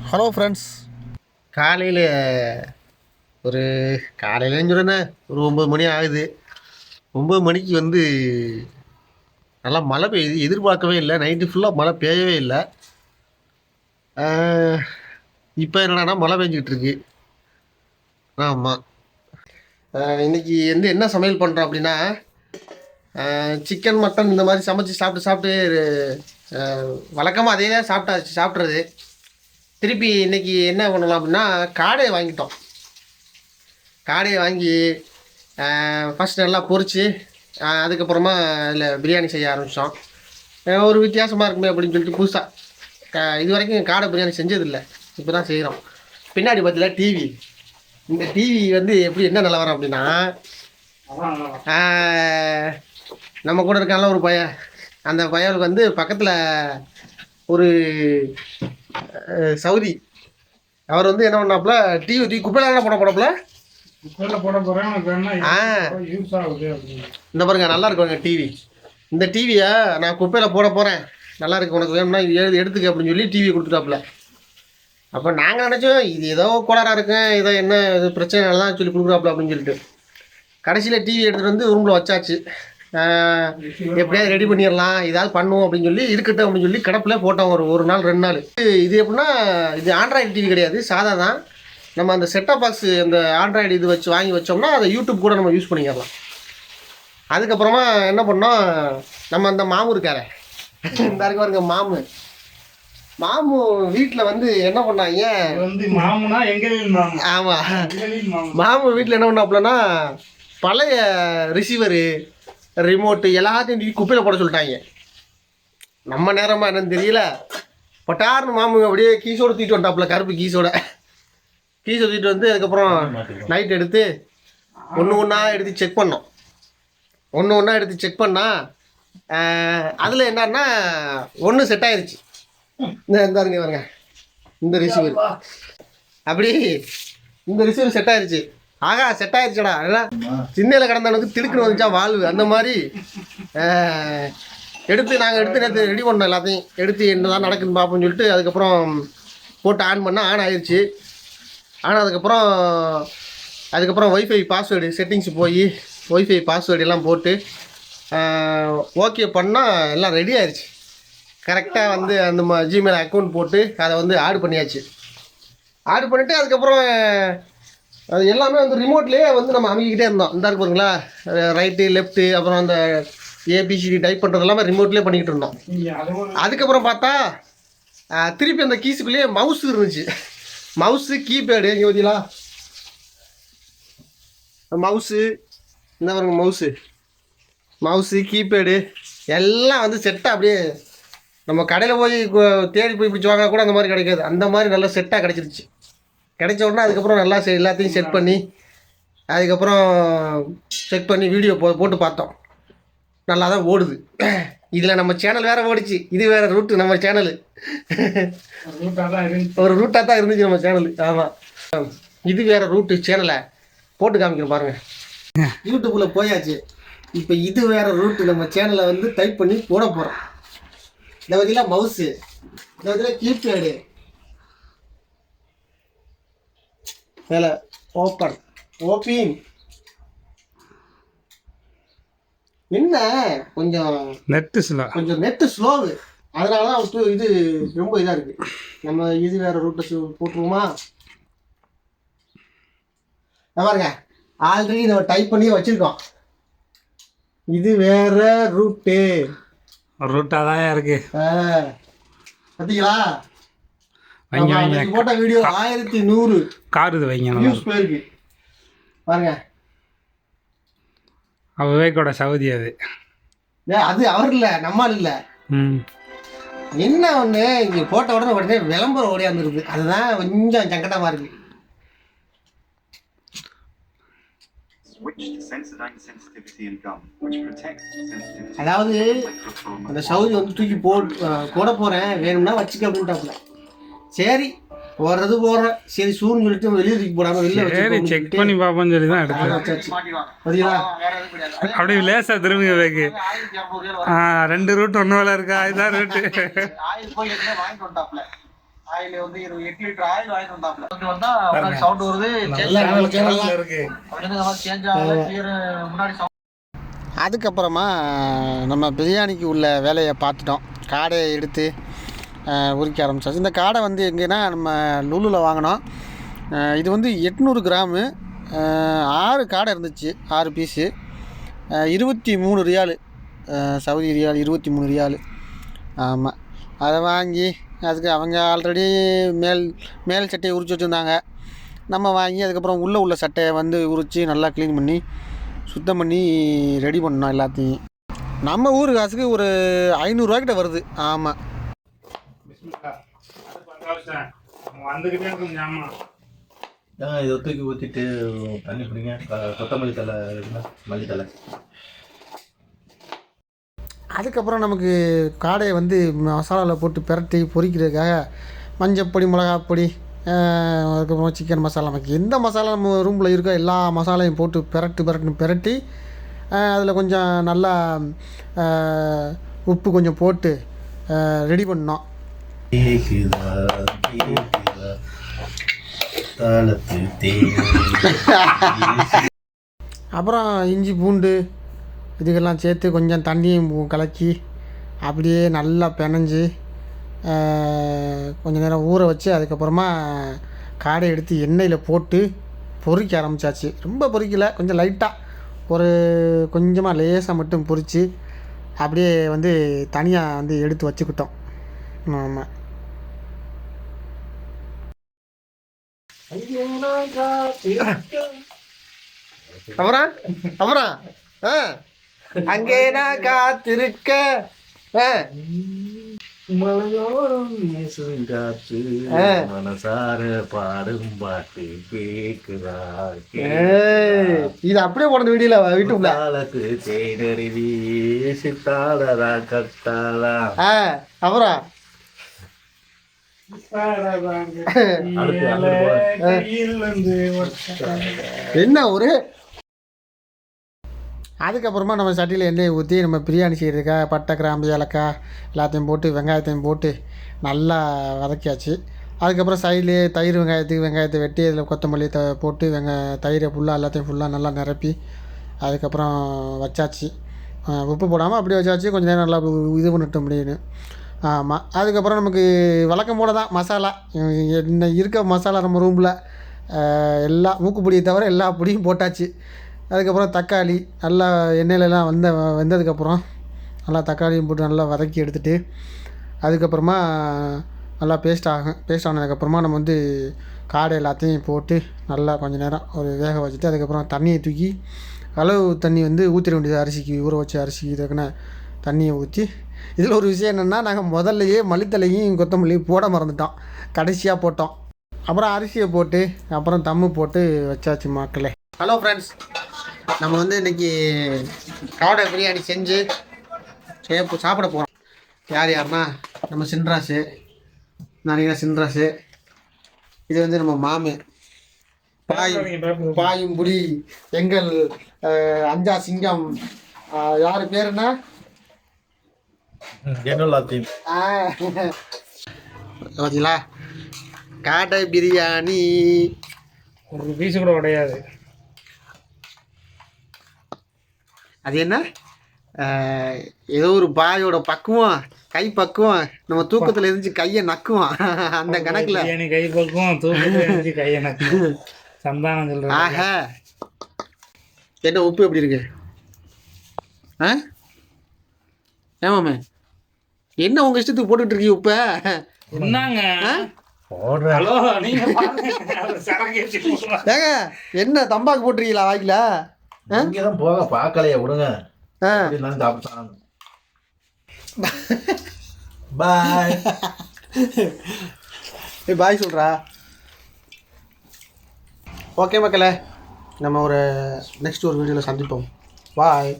Hello friends. காலையில் ஒரு காலையிலன்னு சொல்கிறேன், ஒரு 9 மணி ஆகுது. 9 மணிக்கு நல்லா மழை பெய்யுது. எதிர்பார்க்கவே இல்லை, நைட்டு ஃபுல்லாக மழை பெய்யவே இல்லை. இப்போ என்னடான்னா மழை பெஞ்சிக்கிட்டு இருக்கு. ஆமாம். இன்றைக்கி என்ன சமையல் பண்ணுறோம் அப்படின்னா, சிக்கன் மட்டன் இந்த மாதிரி சமைச்சு சாப்பிட்டு வழக்கமாக அதே தான் சாப்பிட்றது. திருப்பி இன்றைக்கி என்ன பண்ணலாம் அப்படின்னா, காடையை வாங்கிட்டோம். காடையை வாங்கி ஃபஸ்ட் நல்லா பொரித்து அதுக்கப்புறமா அதில் பிரியாணி செய்ய ஆரம்பித்தோம். ஒரு வித்தியாசமாக இருக்குமே அப்படின்னு சொல்லிட்டு புதுசாக இது வரைக்கும் காடை பிரியாணி செஞ்சதில்லை, இப்போ தான் செய்கிறோம். பின்னாடி பார்த்தீங்கன்னா டிவி. இந்த டிவி எப்படி என்ன நிலவரம் அப்படின்னா, நம்ம கூட இருக்கால ஒரு பையன், அந்த பையனுக்கு பக்கத்தில் ஒரு சவுதி அவர் என்ன பண்ணாப்புல, டிவி தூக்கி குப்பையில போடப்போடப்புல இந்த பாருங்க, நல்லா இருக்குங்க டிவி. இந்த டிவியை நான் குப்பையில் போட போகிறேன், நல்லா இருக்கு, உனக்கு வேணும்னா எடுத்துக்க அப்படின்னு சொல்லி டிவி கொடுத்துட்டாப்புல. அப்போ நாங்கள் நினச்சோம் இது ஏதோ கோளாறாக இருக்கேன், ஏதோ என்ன இது பிரச்சனை தான் சொல்லி கொடுக்குறாப்புல அப்படின்னு சொல்லிட்டு கடைசியில் டிவி எடுத்துகிட்டு ரூமில் வச்சாச்சு. எப்படியாவது ரெடி பண்ணிடலாம், ஏதாவது பண்ணுவோம் அப்படின்னு சொல்லி இருக்கட்டும் அப்படின்னு சொல்லி கிடப்பில் போட்டோம் ஒரு நாள் 2 நாள். இது எப்படின்னா, இது ஆண்ட்ராய்டு டிவி கிடையாது, சாதா தான். நம்ம அந்த செட்டப் பாக்ஸ் அந்த ஆண்ட்ராய்டு இது வாங்கி வச்சோம்னா அதை யூடியூப் கூட நம்ம யூஸ் பண்ணிக்கலாம். அதுக்கப்புறமா என்ன பண்ணோம், நம்ம அந்த மாமு இருக்கார இந்த இருக்கு பாருங்க, மாமு வீட்டில் என்ன பண்ணாங்க, ஆமாம், மாமு வீட்டில் என்ன பண்ணாப்புலன்னா, பழைய ரிசீவரு ரிமோட்டு எல்லாத்தையும் குப்பையில் போட சொல்லிட்டாங்க. நம்ம நேரமாக என்னன்னு தெரியல, பட்டார்னு மாமுங்க அப்படியே கீஸோடு தூக்கிட்டு வந்தாப்புல, கருப்பு கீஸை தூக்கிட்டு அதுக்கப்புறம் நைட் எடுத்து ஒன்று ஒன்றா எடுத்து செக் பண்ணால் அதில் என்னன்னா ஒன்று செட் ஆயிடுச்சு. இருந்தாருங்க பாருங்க, இந்த ரிசீவர் அப்படி இந்த ரிசீவர் செட் ஆயிடுச்சு. ஆகா, செட் ஆயிடுச்சடா, எல்லாம் சின்னையில் கிடந்தவனுக்கு திடுக்குன்னு வந்துச்சா வாழ்வு, அந்த மாதிரி நாங்கள் நேற்று ரெடி பண்ணோம். எல்லாத்தையும் எடுத்து என்ன தான் நடக்குதுன்னு பார்ப்போம்னு சொல்லிட்டு அதுக்கப்புறம் போட்டு ஆன் பண்ணால் ஆன் ஆயிடுச்சு. அதுக்கப்புறம் ஒய்ஃபை பாஸ்வேர்டு செட்டிங்ஸ் போய் ஒய்ஃபை பாஸ்வேர்டு எல்லாம் போட்டு ஓகே பண்ணால் எல்லாம் ரெடி ஆயிடுச்சு. கரெக்டாக அந்த ஜிமெயில் அக்கௌண்ட் போட்டு அதை ஆட் பண்ணியாச்சு. ஆட் பண்ணிவிட்டு அதுக்கப்புறம் அது எல்லாமே ரிமோட்லேயே நம்ம அமைக்கிட்டே இருந்தோம். இந்த இருக்கு பாருங்களா, ரைட்டு லெஃப்ட்டு, அப்புறம் அந்த ஏபிசிடி டைப் பண்ணுறது எல்லாமே ரிமோட்லேயே பண்ணிக்கிட்டு இருந்தோம். அதுக்கப்புறம் பார்த்தா திருப்பி அந்த கீஸுக்குள்ளேயே மவுஸ் இருந்துச்சு. மவுஸு கீபேடு இங்கே பார்த்தீங்களா, மவுஸு இந்த பாருங்க, மவுஸு கீபேடு எல்லாம் செட்டாக அப்படியே நம்ம கடையில் போய் தேடி போய் பிடிச்சி வாங்கினா கூட அந்த மாதிரி கிடைக்காது, அந்த மாதிரி நல்லா செட்டாக கிடச்சிருச்சு. கிடைச்ச உடனே அதுக்கப்புறம் நல்லா எல்லாத்தையும் செட் பண்ணி அதுக்கப்புறம் செக் பண்ணி வீடியோ போட்டு பார்த்தோம். நல்லா தான் ஓடுது. இதில் நம்ம சேனல் வேறு ஓடிச்சு, இது வேறு ரூட்டு. நம்ம சேனலு ஒரு ரூட்டாக தான் இருந்துச்சு நம்ம சேனலு. ஆமாம், இது வேறு ரூட்டு. சேனலை போட்டு காமிக்கிறோம் பாருங்கள், யூடியூப்பில் போயாச்சு. இப்போ இது வேறு ரூட்டு. நம்ம சேனலை டைப் பண்ணி போட போகிறோம். இந்த பார்த்தீங்களா மவுஸு, இந்த பார்த்தீங்களா கீபேடு, மேலே ஓப்பன் என்ன கொஞ்சம் நெட்டு ஸ்லோவு, அதனால தான் இது ரொம்ப இதாக இருக்குது. நம்ம இது வேறு ரூட்டை போட்டுருவோமா பாருங்க, ஆல்ரெடி நம்ம டைப் பண்ணி வச்சுருக்கோம். இது வேற ரூட்டாக தான் இருக்கு. பார்த்தீங்களா, போட்ட வீடியோ 1100 காருது வைங்க போயிருக்கு பாருங்க. விவேக்கோட சவுதி அது அவர் இல்லை, நம்மால் இல்லை. என்ன ஒன்று இங்கே போட்ட உடனே விளம்பரம் ஓடியாந்துருக்கு, அதுதான் கொஞ்சம் சங்கடமாக இருக்கு. அதாவது அந்த சவுதி தூக்கி போட போகிறேன், வேணும்னா வச்சுக்க அப்படின்ட்டாப்புல. சரி போடுறேன், சரி சூன்னு சொல்லிட்டு வெளியே தூக்கி போடாமல் வெளில செக் பண்ணி பார்ப்போம்னு சொல்லி தான் எடுத்து அப்படியே லேசாக திரும்பி வைக்கு. 2 ரூட் ஒன்று வேலை இருக்கா, இதுதான் ரூட்டு. ஆயில் வந்து 8 லிட்டர் ஆயில் வாங்கிட்டு வந்தாப்ல. வந்து வந்தா சவுண்ட் வருது, இருக்கு. சேஞ்ச் ஆகல, கிளியர் முன்னாடி சவுண்ட். அதுக்கப்புறமா நம்ம பிரியாணிக்கு உள்ள வேலையை பார்த்துட்டோம். காடையை எடுத்து உரிக்க ஆரம்பிச்சாச்சு. இந்த காடை வந்து எங்கேன்னா நம்ம லுலுவில் வாங்கினோம். இது வந்து 800 கிராமு, 6 காடை இருந்துச்சு, 6 பீஸு, 23 ரியாலு, சவுதி ரியால் 23 ரியாலு. ஆமாம், அதை வாங்கி அதுக்கு அவங்க ஆல்ரெடி மேல் சட்டையை உரிச்சு வச்சுருந்தாங்க. நம்ம வாங்கி அதுக்கப்புறம் உள்ள சட்டையை வந்து உரித்து நல்லா க்ளீன் பண்ணி சுத்தம் பண்ணி ரெடி பண்ணோம் எல்லாத்தையும். நம்ம ஊர் காசுக்கு ஒரு 500 ரூபாய்க்கிட்ட வருது. ஆமாம், வந்துக்கிட்டே இருக்கும் ஜாமான். இதை தூக்கி ஊற்றிட்டு தண்ணி பிடிங்க. கொத்தமல்லி தலை இருக்குன்னா மல்லித்தலை. அதுக்கப்புறம் நமக்கு காடையை வந்து மசாலாவில் போட்டு பிரட்டி பொரிக்கிறதுக்காக மஞ்சப்பொடி, மிளகாப்பொடி, அதுக்கப்புறம் சிக்கன் மசாலா, நமக்கு எந்த மசாலா நம்ம ரூமில் இருக்கோ எல்லா மசாலையும் போட்டு பிரட்டி அதில் கொஞ்சம் நல்லா உப்பு கொஞ்சம் போட்டு ரெடி பண்ணோம். அப்புறம் இஞ்சி பூண்டு இதுக்கெல்லாம் சேர்த்து கொஞ்சம் தண்ணியும் கலக்கி அப்படியே நல்லா பிணைஞ்சி கொஞ்சம் நேரம் ஊற வச்சு அதுக்கப்புறமா காடை எடுத்து எண்ணெயில் போட்டு பொரிக்க ஆரம்பித்தாச்சு. ரொம்ப பொரிக்கலை, கொஞ்சம் லைட்டாக ஒரு கொஞ்சமாக லேசாக மட்டும் பொரித்து அப்படியே வந்து தனியாக வந்து எடுத்து வச்சுக்கிட்டோம். ஆமாம், அப்புறம் அங்கே நான் காத்திருக்க மலையோரம் காற்று மனசார பாடும் பாட்டு கேக்குதா. இது அப்படியே போன வீடியோல வீட்டுக்குள்ள தேனருவி சித்தாளரா கத்தாளா. அப்புறம் என்ன ஒரு அதுக்கப்புறமா நம்ம சட்டியில் எண்ணெயை ஊற்றி நம்ம பிரியாணி செய்கிறதுக்காக பட்டை, கிராம்பு, ஏலக்காய் எல்லாத்தையும் போட்டு வெங்காயத்தையும் போட்டு நல்லா வதக்கியாச்சு. அதுக்கப்புறம் சைட்லேயே தயிர் வெங்காயத்தை வெட்டி அதில் கொத்தமல்லி போட்டு தயிரை எல்லாத்தையும் ஃபுல்லாக நல்லா நிரப்பி அதுக்கப்புறம் வச்சாச்சு. உப்பு போடாமல் அப்படியே வச்சாச்சு. கொஞ்சம் நேரம் நல்லா இது பண்ணிட்டோம் அப்படின்னு. ஆமாம், அதுக்கப்புறம் நமக்கு வழக்கம் போல தான் மசாலா, என்ன இருக்க மசாலா நம்ம ரூமில் எல்லா மூக்குப்பொடியை தவிர எல்லா பொடியும் போட்டாச்சு. அதுக்கப்புறம் தக்காளி நல்லா எண்ணெயிலலாம் வெந்ததுக்கப்புறம் நல்லா தக்காளியும் போட்டு நல்லா வதக்கி எடுத்துகிட்டு அதுக்கப்புறமா நல்லா பேஸ்ட் ஆனதுக்கப்புறமா நம்ம வந்து காடை எல்லாத்தையும் போட்டு நல்லா கொஞ்சம் நேரம் ஒரு வேக வச்சுட்டு அதுக்கப்புறம் தண்ணியை தூக்கி அளவு தண்ணி வந்து ஊற்றிட வேண்டியது. அரிசிக்கு ஊற வச்ச அரிசிக்கு இதுக்குன்னு தண்ணியை ஊற்றி. இதில் ஒரு விஷயம் என்னென்னா, நாங்கள் முதல்லையே மல்லித்தலையும் கொத்தமல்லியும் போட மறந்துட்டோம், கடைசியாக போட்டோம். அப்புறம் அரிசியை போட்டு அப்புறம் தம்மு போட்டு வச்சாச்சு மக்களே. ஹலோ ஃப்ரெண்ட்ஸ், நம்ம வந்து இன்றைக்கி காடை பிரியாணி செஞ்சு சாப்பிட போகிறோம். யாருன்னா நம்ம சின்ராசு, சின்ராசு, இது வந்து நம்ம மாமு பாயும் புலி, எங்கள் அஞ்சா சிங்கம், யார் பேருன்னா பார்த்தீங்களா, காடை பிரியாணி ஒரு பீஸு கூட உடையாது. அது என்ன ஏதோ ஒரு பாயோட பக்குவம், கை பக்குவம், நம்ம தூக்கத்தில் இருந்துச்சு கையை நக்குவோம் அந்த கணக்கில் கை பக்குவம், தூக்கத்தில் இருந்துச்சு கையை நக்குவோம் சந்தானம் சொல்கிறேன். ஆஹா, என்ன உப்பு எப்படி இருக்கு? ஏமாமே என்ன உங்கள் இஷ்டத்துக்கு போட்டுக்கிட்டு இருக்கீங்க உப்பை? என்னங்க ஏங்க என்ன தம்பாக்கு போட்டுருக்கீங்களா வாய்க்கில்? இங்கதான் போக பார்க்கலையா, விடுங்க. பாய் பாய் சொல்கிறா. ஓகே மக்களே, நம்ம ஒரு நெக்ஸ்ட் ஒரு வீடியோவில் சந்திப்போம். பாய்.